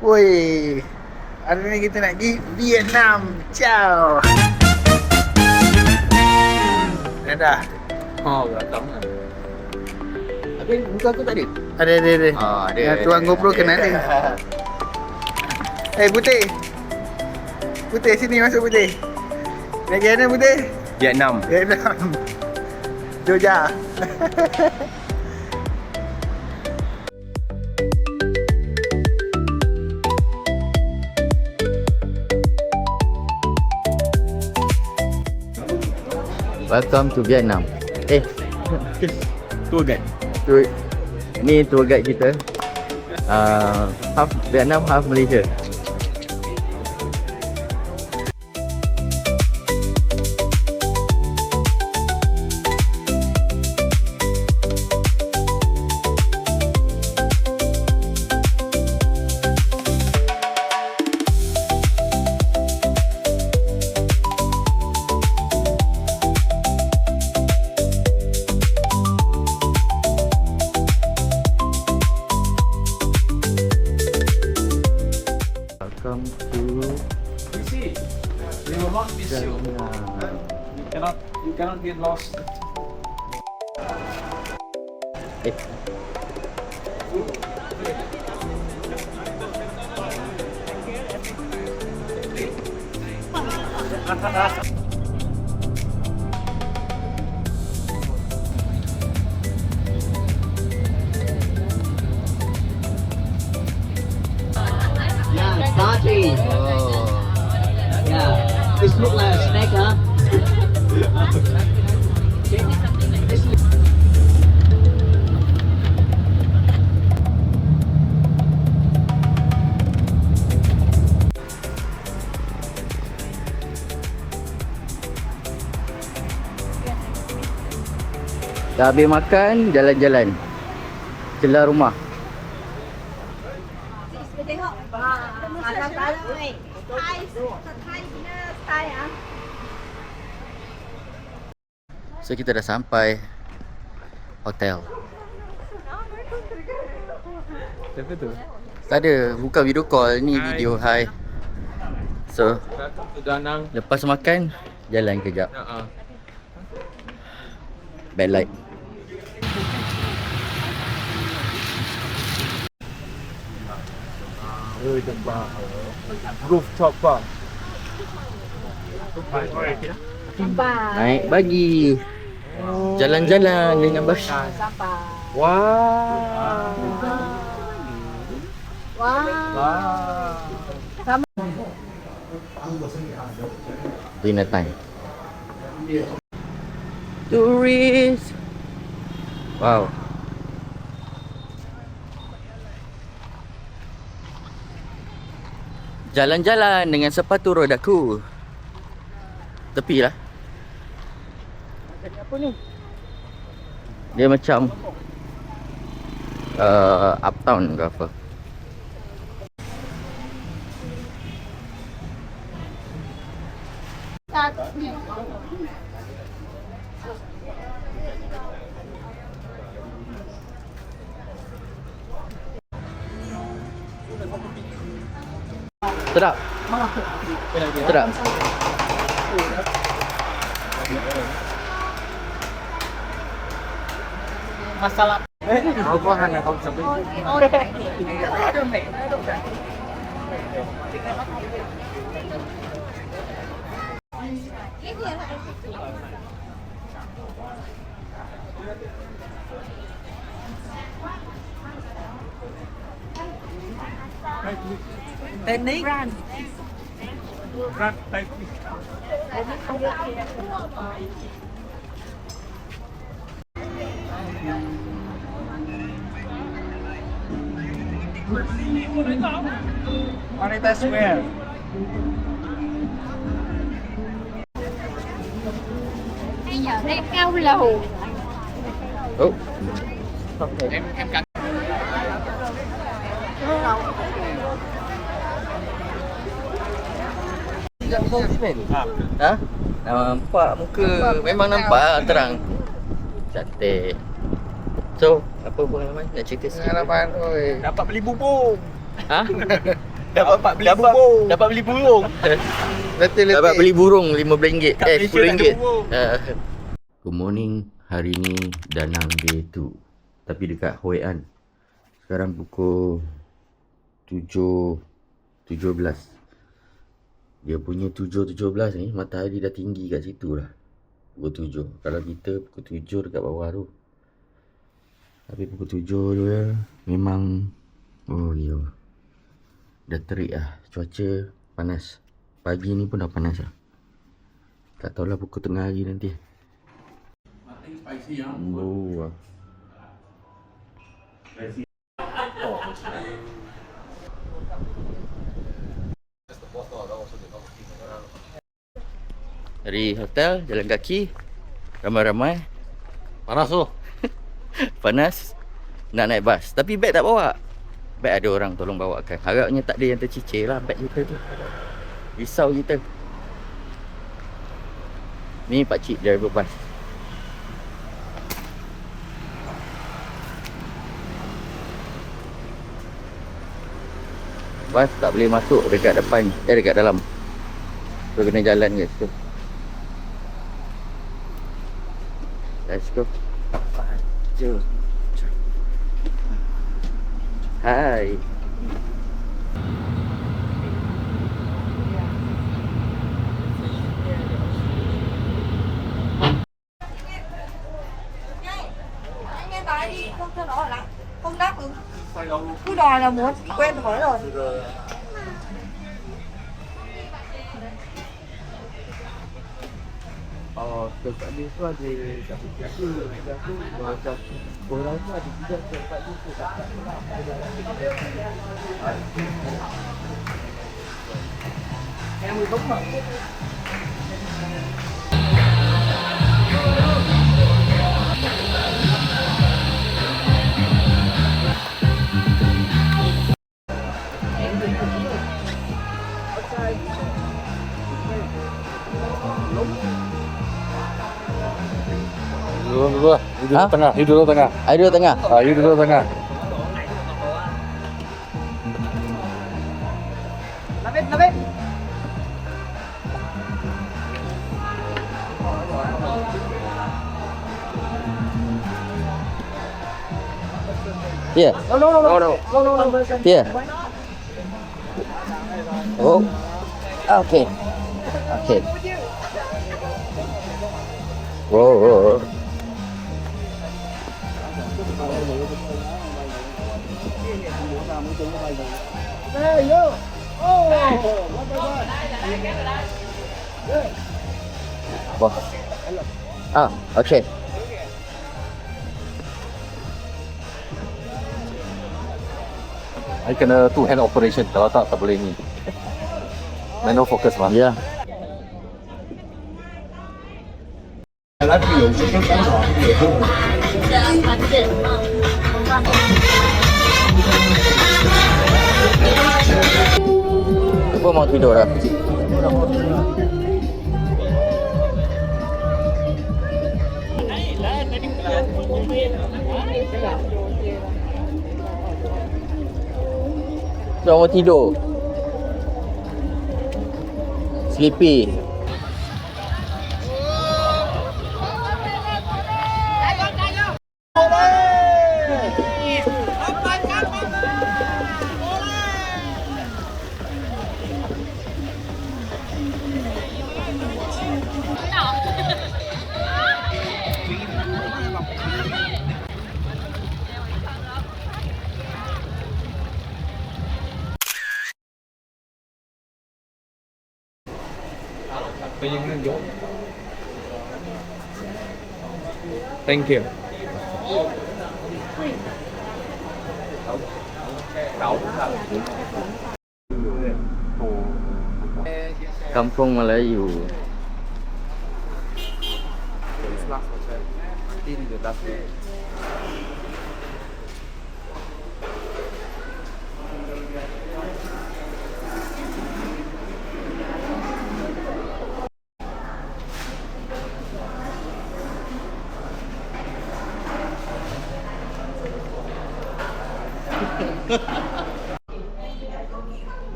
Woi, hari ni kita nak pergi Vietnam. Ciao. Dah. Oh, datang kan. Tapi muka aku tak ada. Ada. Ah, ada. Yang tuan GoPro kena ada. Putih. Putih sini masuk Putih. Nak pergi mana Putih? Vietnam. Vietnam. Jogja. Welcome to Vietnam. Tour guide. Ni tour guide kita. Half Vietnam, half Malaysia. Welcome to They will not miss you. You cannot get lost. Yeah, starting. Yeah, this look like a snake, huh? dah habis makan, jalan-jalan. Celah rumah. Tengok. Makan tahu ni. Thai punya style ah. So kita dah sampai hotel. Siapa tu? Tak ada, bukan video call, ni video. Hi. So Welcome to Danang. lepas makan, jalan kejap. Backlight. The bar. Rooftop bar. Naik bagi. Jalan-jalan dengan bas. Wow. Dinner time. Tourist. Wow. Jalan-jalan dengan sepatu rodaku. Tepi lah. Apa ni? Dia macam uptown ke apa. Sedap. Sedap. Masalah. Kau bahan kau sampai. Teknik. Wanita swear. Bây giờ đây cao lầu. Oh. Em cắn. Ha? Nampak muka memang nampak terang. Cantik. So, apa pengalaman nak cerita sikit? Pengalaman oi. Dapat beli bubur. Ha? Dapat beli burung. Dapat beli burung. Letih-letih. Dapat beli burung RM15. Kat Malaysia tak ada RM10. burung. Good morning. Hari ni Danang Day 2. Tapi dekat Hoi An. Sekarang pukul 7.17. Dia punya 7.17 ni matahari dah tinggi kat situ lah. Pukul 7. Kalau kita pukul 7 dekat bawah tu. Tapi pukul 7 tu ya, memang oh ya. Dah terik lah. Cuaca panas. Pagi ni pun dah panas lah. Tak tahulah pukul tengah hari nanti. Oh. Dari hotel, jalan kaki. Ramai-ramai. Panas tu. Panas. Nak naik bas. Tapi beg tak bawa. Beg ada orang tolong bawakan. Harapnya tak ada yang tercicir lah beg kita tu. Risau kita. Ni pakcik driver bas. Bas tak boleh masuk dekat depan. Dekat dalam. So kena jalan guys tu. Let's go. Jom. Hai. Anh nghe bài đi, không cho nó ở lại. Không đáp ứng. Cứ đòi là muốn, quen hỏi rồi. Dekat ni tu ada satu macam orang tu ada juga tempat tu. Em 14 mà. Duduk. You duduk tengah. You duduk tengah. I duduk tengah. You duduk tengah. Lapit. Yeah. No. Yeah. Oh. Okay. Oh. Wah. Okay. I kena two hand operation. Kalau tak boleh ni. Manual focus mah. Ya. Apa mau tidur lah? So mau tidur. Sleepy. Thank you. Kampung Melayu.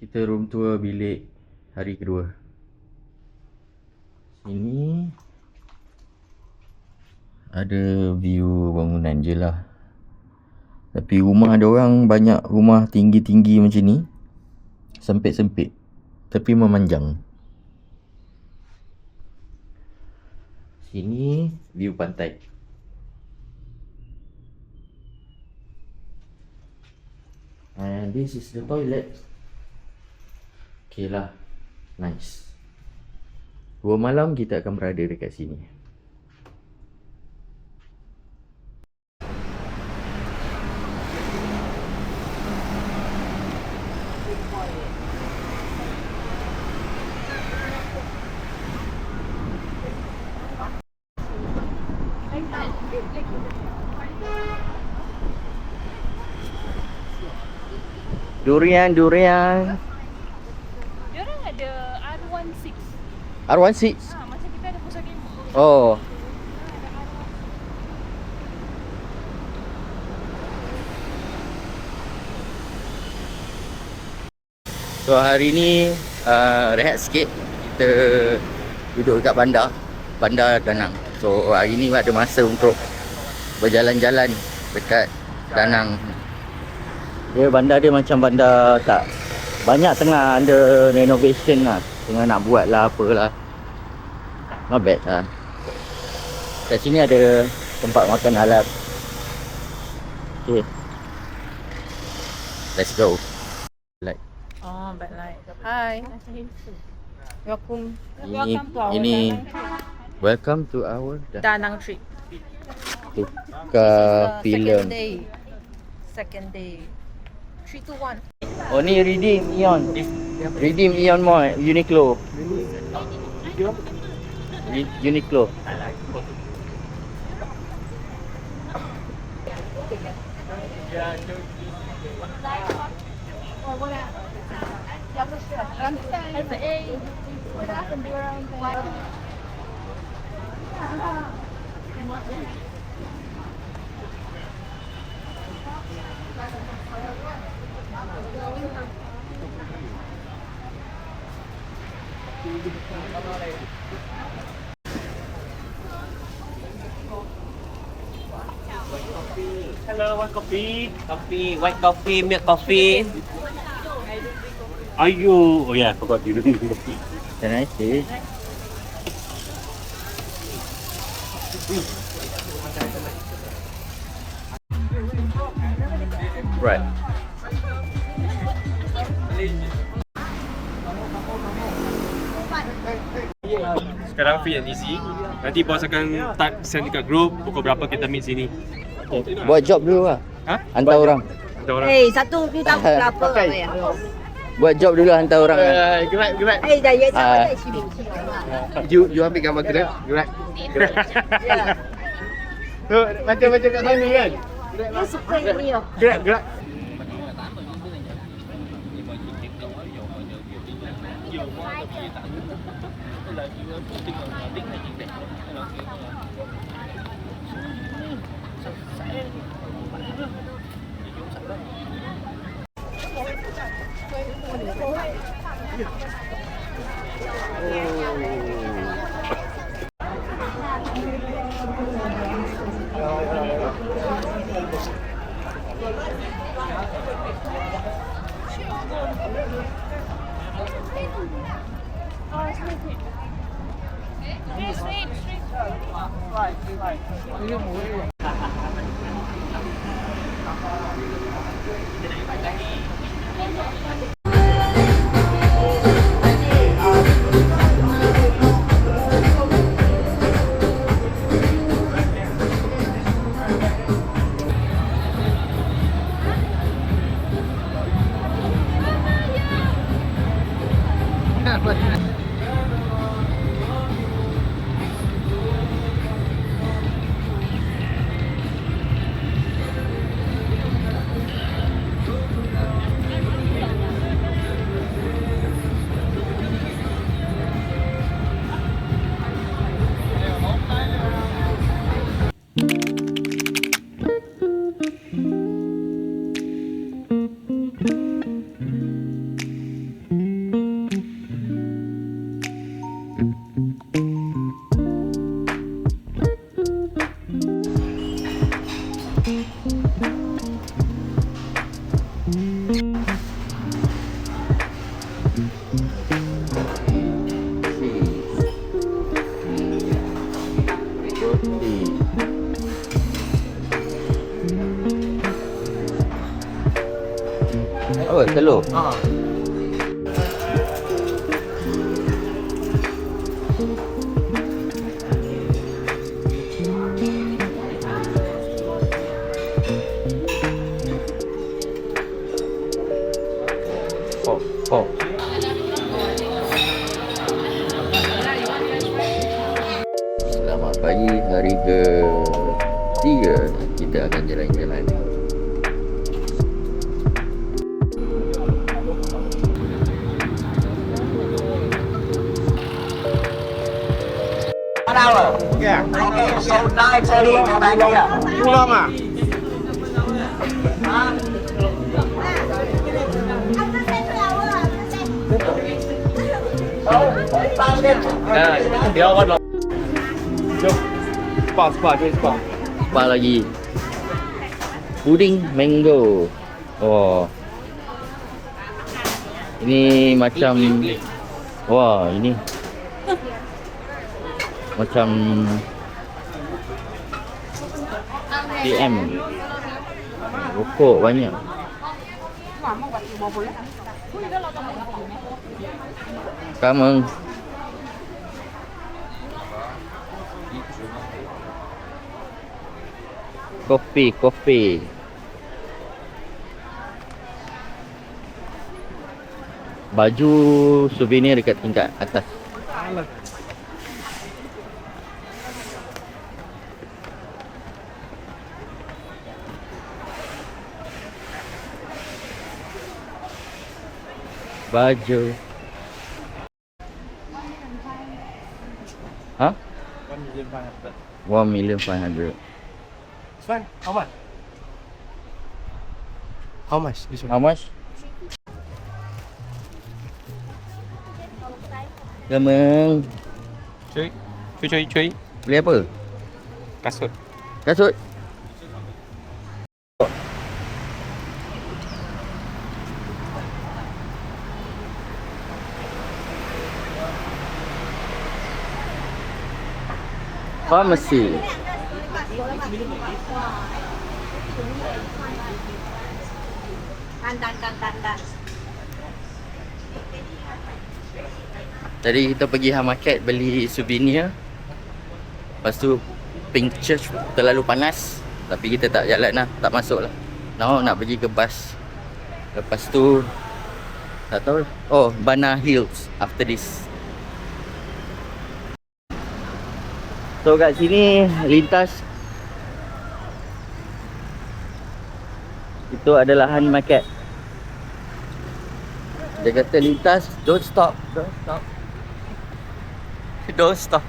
Kita room tour bilik hari kedua. Sini ada view bangunan je lah. Tapi rumah ada orang banyak rumah tinggi-tinggi macam ni. Sempit-sempit tapi memanjang. Sini view pantai. And this is the toilet. Okay lah, nice. 2 malam kita akan berada dekat sini. Durian. Diorang ada R16. R16. Macam kita ada pusat game. Oh. So hari ni rehat sikit. Kita duduk dekat bandar Danang. So hari ni ada masa untuk berjalan-jalan dekat Danang. Bandar dia macam bandar tak banyak, tengah ada renovation lah, tengah nak buat lah apalah. Not bad lah. Kat sini ada tempat makan halal. Okay, let's go. Like Oh, bad light. Hi. Welcome. ini welcome to our Danang trip. tukar filem. Second day. 3, 2, 1. Oh ni Redeem Ion Mall Uniqlo. Uniqlo. Hello, one coffee. Coffee, white coffee, milk coffee. Are you? Oh yeah, I forgot you. Can I see? Right. Sekarang free and easy. Nanti bos akan send dekat group pukul berapa kita meet sini. Buat job dulu lah. Ha? Hantar orang. Kita orang. satu ni tahu berapa ya? Buat job dulu hantar orang. Gerak. Dah ya Ah. You ambil gambar gerak. Gerak. Tu macam kat sana kan? Dia suka ni oh. Gerak. Oh, telur. Oh. Selamat pagi, hari ke-3 kita akan jalan-jalan. Yeah. Okay, so 9:30 come back here. Too long ah? Dia awak nak. Jom. Spa, jom spa. Apa lagi? Puding mango. Oh. Ini macam wah, ini macam DM. Rokok banyak. Kamang. Kopi. Baju souvenir dekat tingkat atas. Baju. Huh? 1,500,000. This one, how much? How much? This one. How much? Gamang. Cuy. Beli apa? Kasut. Kasut. Pharmacy. Tadi kita pergi Ham Market beli souvenir. Lepas tu Pink Church terlalu panas, tapi kita tak jalan lah, tak masuk lah. Nak pergi ke bus. Lepas tu tak tahu lah. Oh, Bana Hills after this. So kat sini lintas. Itu adalah Han Market. Dia kata lintas, don't stop. Don't stop.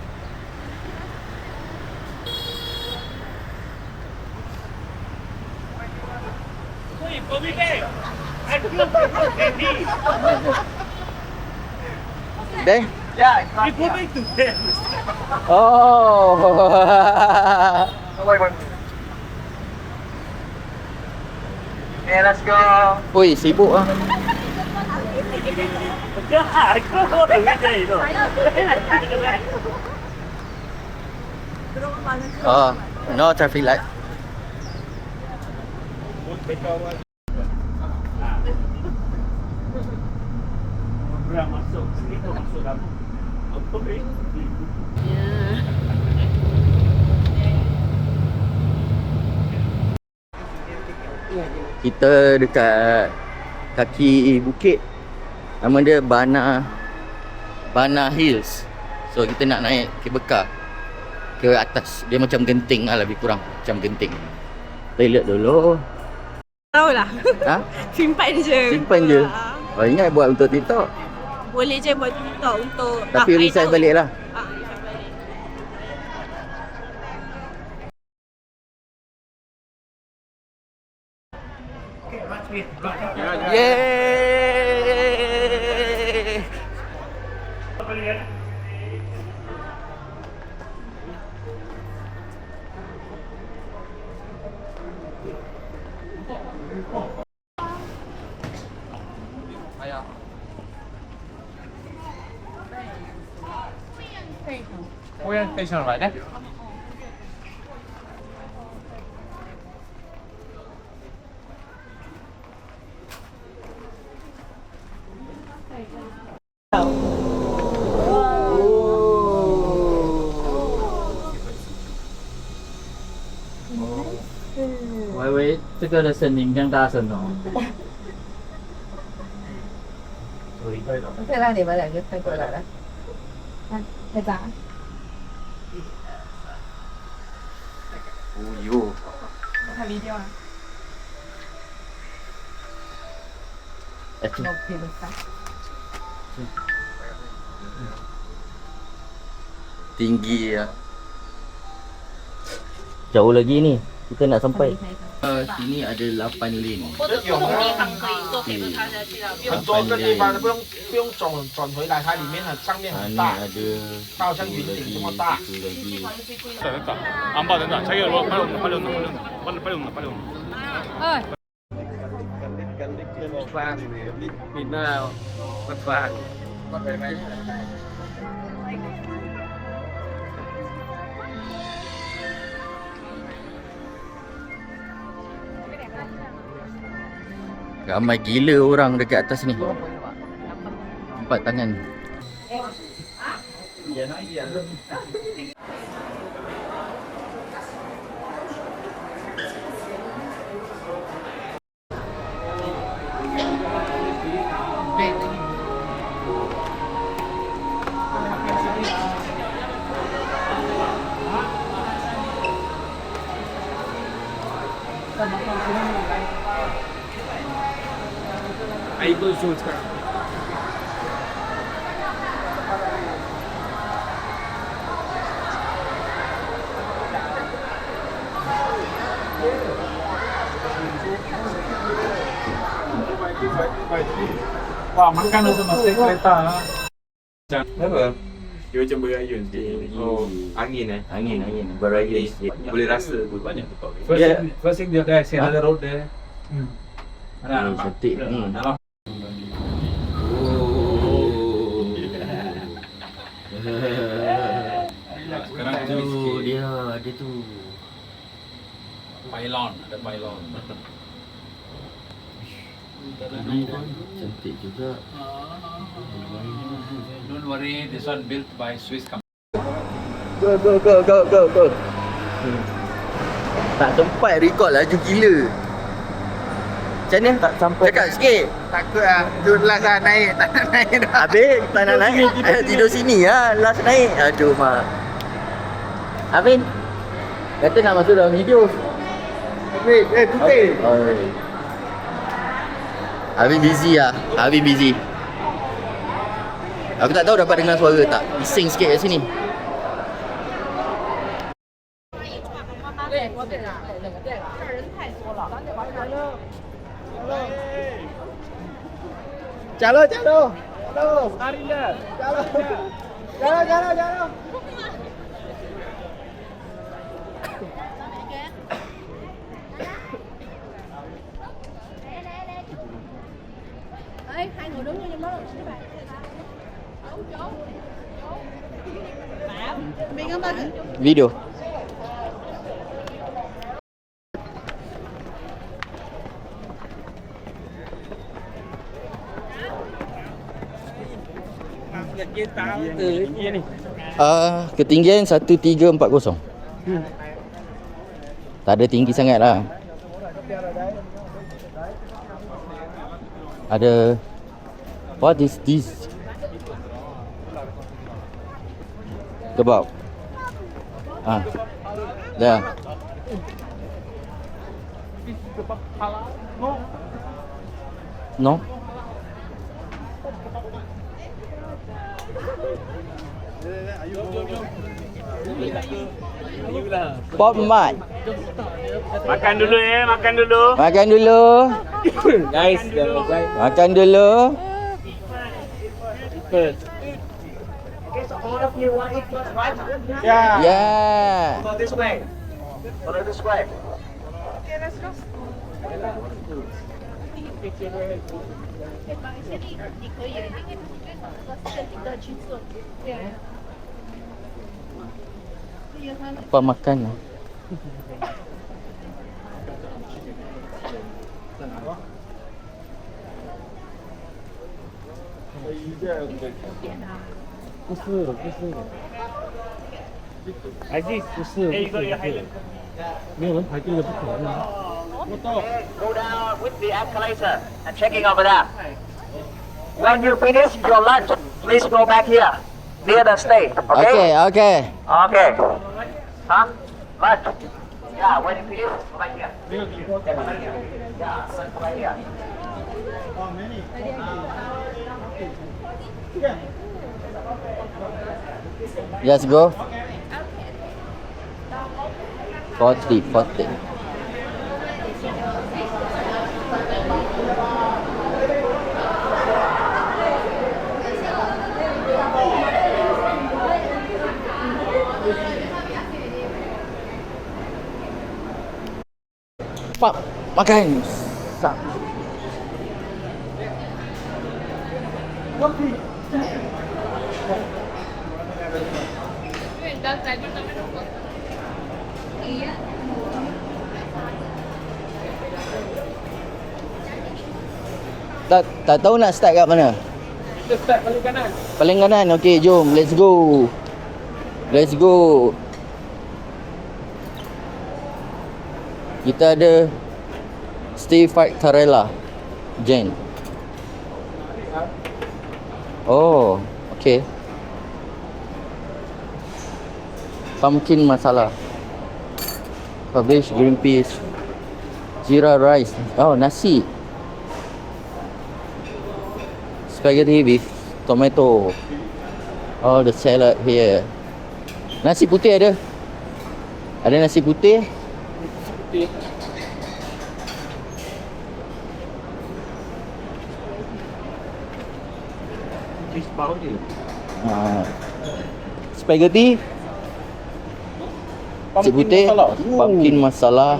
Deh? Yeah, we going to bed. Oh. Okay, let's go. Ui, sibuk ah. Yeah, go every day, no. Oh, no traffic light. Orang masuk, kita masuk dalam. Apa ni? Kita dekat kaki bukit. Nama dia Bana Hills. So kita nak naik kabel car ke atas. Dia macam genting lah, lebih kurang macam genting. Kita lihat dulu. Tahu lah. Ha? Simpan je. Simpan je. Oh, ingat buat untuk TikTok. Boleh je buat TikTok untuk Tapi resize balik lah. Yeay!我以为这个的声音更大声哦。可以让你们两个看过来了。看，再打。 Oh, yo. 看 video 啊。 Actually, OK 的吧。 tinggi ya. Jauh lagi ni. Kita nak sampai. Sini ada 8 lane. 或者不同地方可以坐 cable car 下去了，不用很多个地方不用转回来，它里面很上面很 Ni 大， ada 它好像云顶这么大。 satu lagi. 안 받는다. 자기가 빨리 온다. 빨리 온다. Final, Matbang. Ramai gila orang dekat atas ni. Empat tangan. Able show sekarang. Wah, makan semua kereta. Kenapa? Dia macam berayun sikit. Oh, angin eh? Angin berayun sikit. Boleh rasa pun banyak tempat. First thing dia there, see another road there. Oh, cantik ni. Sekarang Tu dia ada tu. Pylon, ada pylon. Ini pun cantik juga. Don't worry, this one built by Swiss company. Go. Tak sempat record laju gila. Macam mana? Tak sampai. Cakap sikit. Takut lah, tu last lah naik, tak nak naik dah. Habis tak nak naik. Tidur sini lah. Last naik. Aduh mak. Afin kata nak masuk dalam video. Putih. Afin busy lah. Afin busy. Aku tak tahu dapat dengar suara tak. Bising sikit kat sini. Calo. Arinda. Calo. Hai người đứng như đó các bạn. Mình cảm ơn. Video. Ketinggian 1340. Tak ada tinggi sangat lah. Ada. What is this? Kebab. Dah. No. Pop mat. Makan dulu ya, makan dulu. Makan dulu. Guys, Makan dulu. Ya. Follow this way. Follow this way. Apa makan? Aziz, hey, you got your Highland. Go down with the escalator and checking over there. When you finish your lunch, please go back here, near the stage. Okay? Okay. Okay. Huh? Lunch. Yeah, when you finish, go back here. Yeah, go back here. Let's go. 40. Pak, makan. Sak. Tak tahu nak start kat mana? Kita start paling kanan. Paling kanan. Okey, jom. Let's go. Let's go. Kita ada stir fried tarela. Jen. Oh, okey. Pumpkin masala. Cabbage, green peas, jeera rice. Oh, nasi. Spaghetti with tomato. All the salad here. Nasi putih ada? Ada nasi putih? Spaghetti. Nasi putih. Pumpkin masala.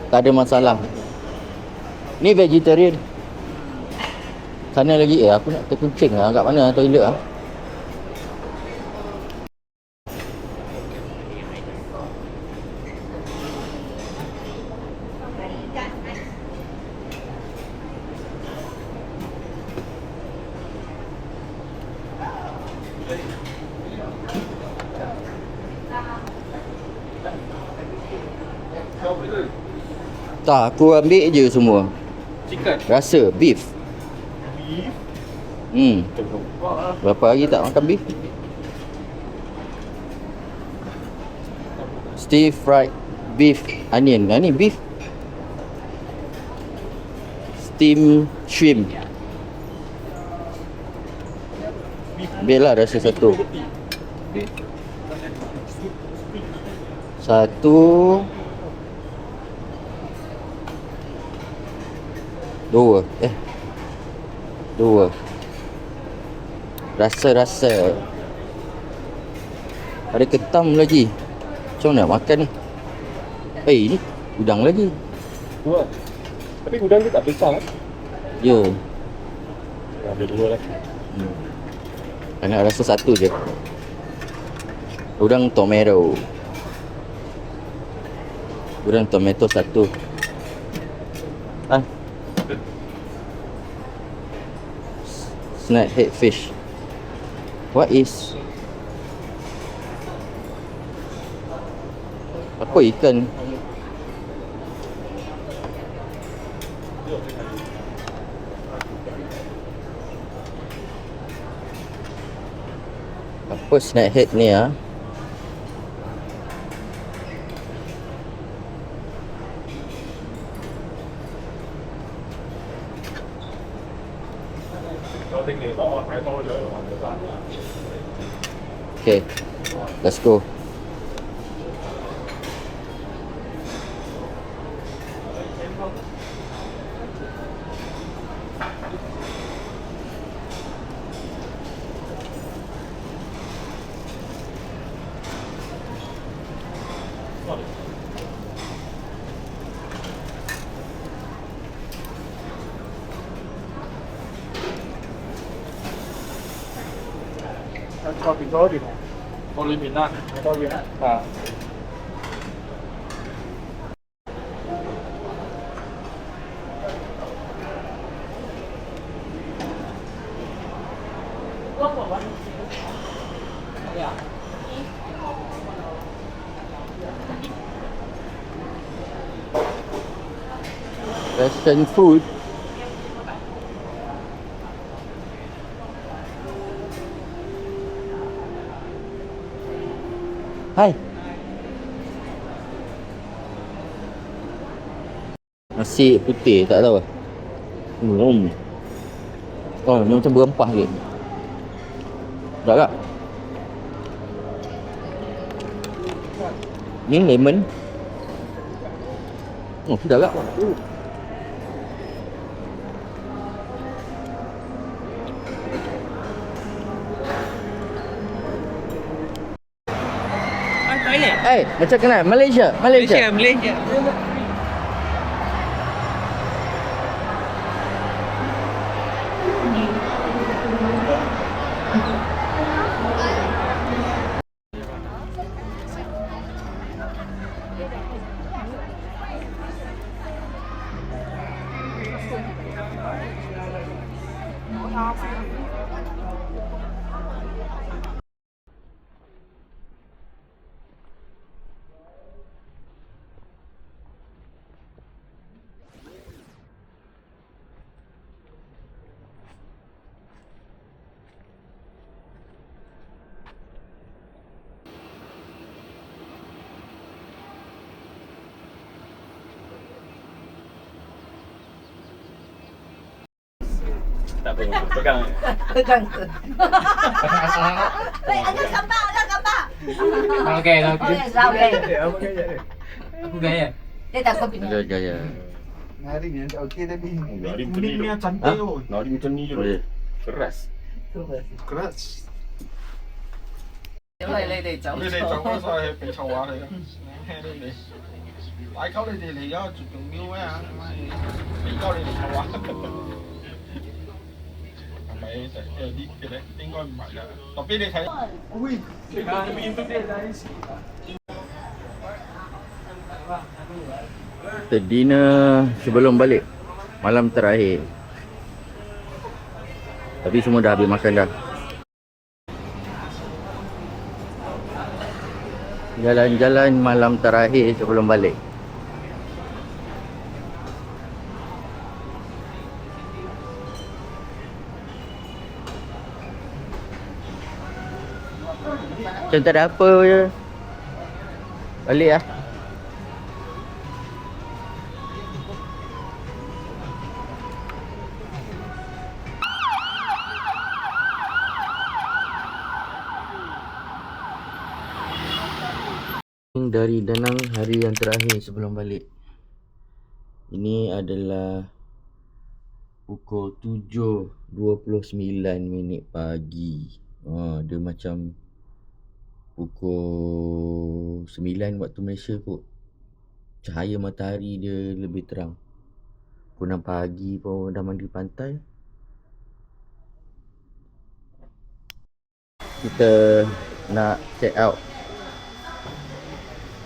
Tak ada masalah. Ni vegetarian. Sana lagi aku nak terkencing lah. Kat mana toilet ah? Tak, aku ambil je semua. Chicken. Rasa beef. Berapa hari tak makan beef? Stir fried beef onion. Ni beef. Steam shrimp. Ambillah rasa satu. Dua. Rasa. Ada ketam lagi. Macam mana nak makan ni? Ni udang lagi. Dua. Tapi udang dia tak besar kan? Ya. Ada dua lagi. Nak rasa satu je. Udang tomato. Udang tomato satu. Snack head fish. What is? Apa ikan? Apa snakehead ni ah? Okay, let's go. cho bình thôi thì tôi lên miền Nam tôi miền Nam Western food. Hai. Nasi putih tak tahu. Oh, ni macam berempah ke? Tak tak? Ni lemon. Oh, tidak tak? Eh, macam kenal Malaysia. Malaysia. tak apa pegang Pegang. Ada gambar, ada gambar. Okay, Okey, okey. Aku gaya. Dia tak kopi. Ada gaya. Hari ni okey tadi. Nari macam ni cantik tu. Nari macam ni je. Oh, ya. Keras. Keras. 你哋走嗰晒去俾臭話你啦，你哋買鳩你哋嚟咗最重要咩啊？俾鳩你哋臭話，係咪有啲嘅咧？應該唔係啦，特別你睇，喂，你睇邊都啲仔。 Kita dinner sebelum balik malam terakhir. Tapi semua dah habis makan dah. Jalan-jalan malam terakhir sebelum balik. Macam tak ada apa je. Balik lah. Dari Danang hari yang terakhir sebelum balik. Ini adalah pukul 7.29 pagi. Dia macam pukul 9 waktu Malaysia kot. Cahaya matahari dia lebih terang. Pukul 6 pagi pun dah mandi pantai. Kita nak check out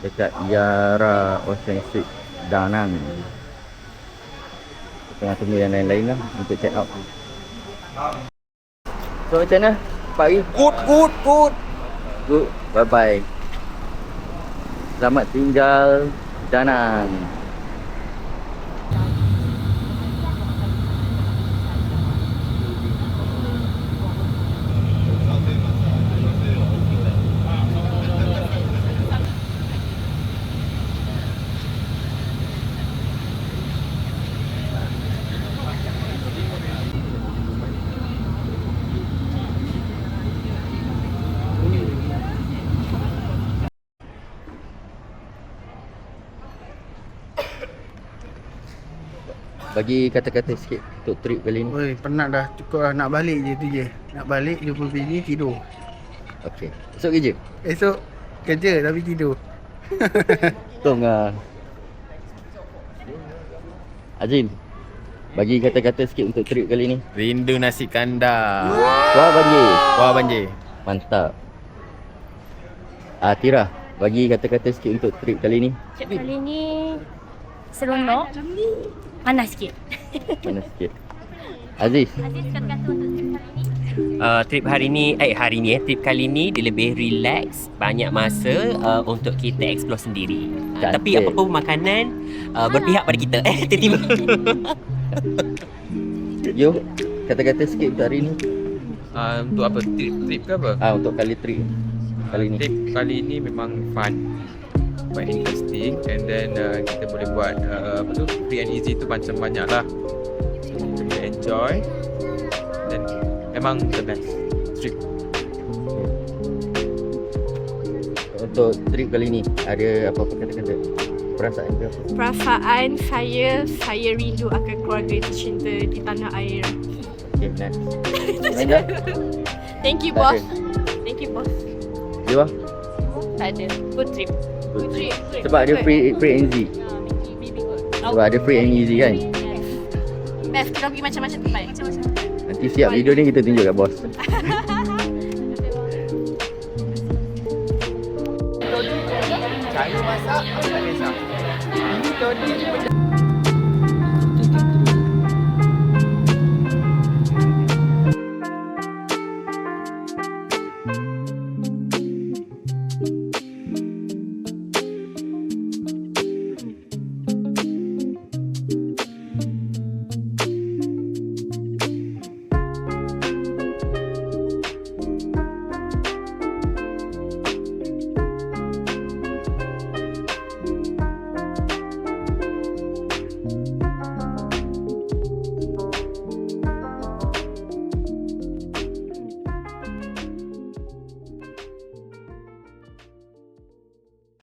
dekat Yara Ocean Street Danang. Tengah tunggu yang lain-lain lah untuk check out. So macam mana cepat lagi. Good. Good. Bye-bye. Selamat tinggal Danang. Bagi kata-kata sikit untuk trip kali ni. Oi, penat dah. Cukup lah. Nak balik je tu je. Nak balik, jumpa bini, tidur. Okey. Esok kerja? Esok kerja tapi tidur. Tong Azim, bagi kata-kata sikit untuk trip kali ni. Rindu nasi kandar. Kuah banjir. Banjir. Mantap. Tira, bagi kata-kata sikit untuk trip kali ni. Trip kali ni seronok. Panas sikit. Mana sikit. Aziz, Aziz kata-kata untuk trip hari ni. Trip kali ni dia lebih relax, banyak masa untuk kita explore sendiri. Tapi Cantik. apa pun makanan berpihak pada kita. Tiba-tiba. Yo, kata-kata sikit untuk hari ni. Untuk apa? Trip ke apa? Untuk kali trip kali ni. Trip kali ni memang fun, quite interesting, and then kita boleh buat free and easy tu macam banyak lah. So kita boleh enjoy, dan memang the best trip. Untuk trip kali ni ada apa-apa kata-kata? Perasaan ke apa? Perasaan saya rindu akan keluarga tercinta di tanah air. Okay, next. Amanda? Thank you, Tak boss. ada. Thank you, boss. You ah? Tak ada. Good trip. Good trip. Sebab ada free and easy. Sebab ada free and easy kan? Best, kita pergi macam-macam tempat. Nanti siap video ni kita tunjuk kat bos. Cara masak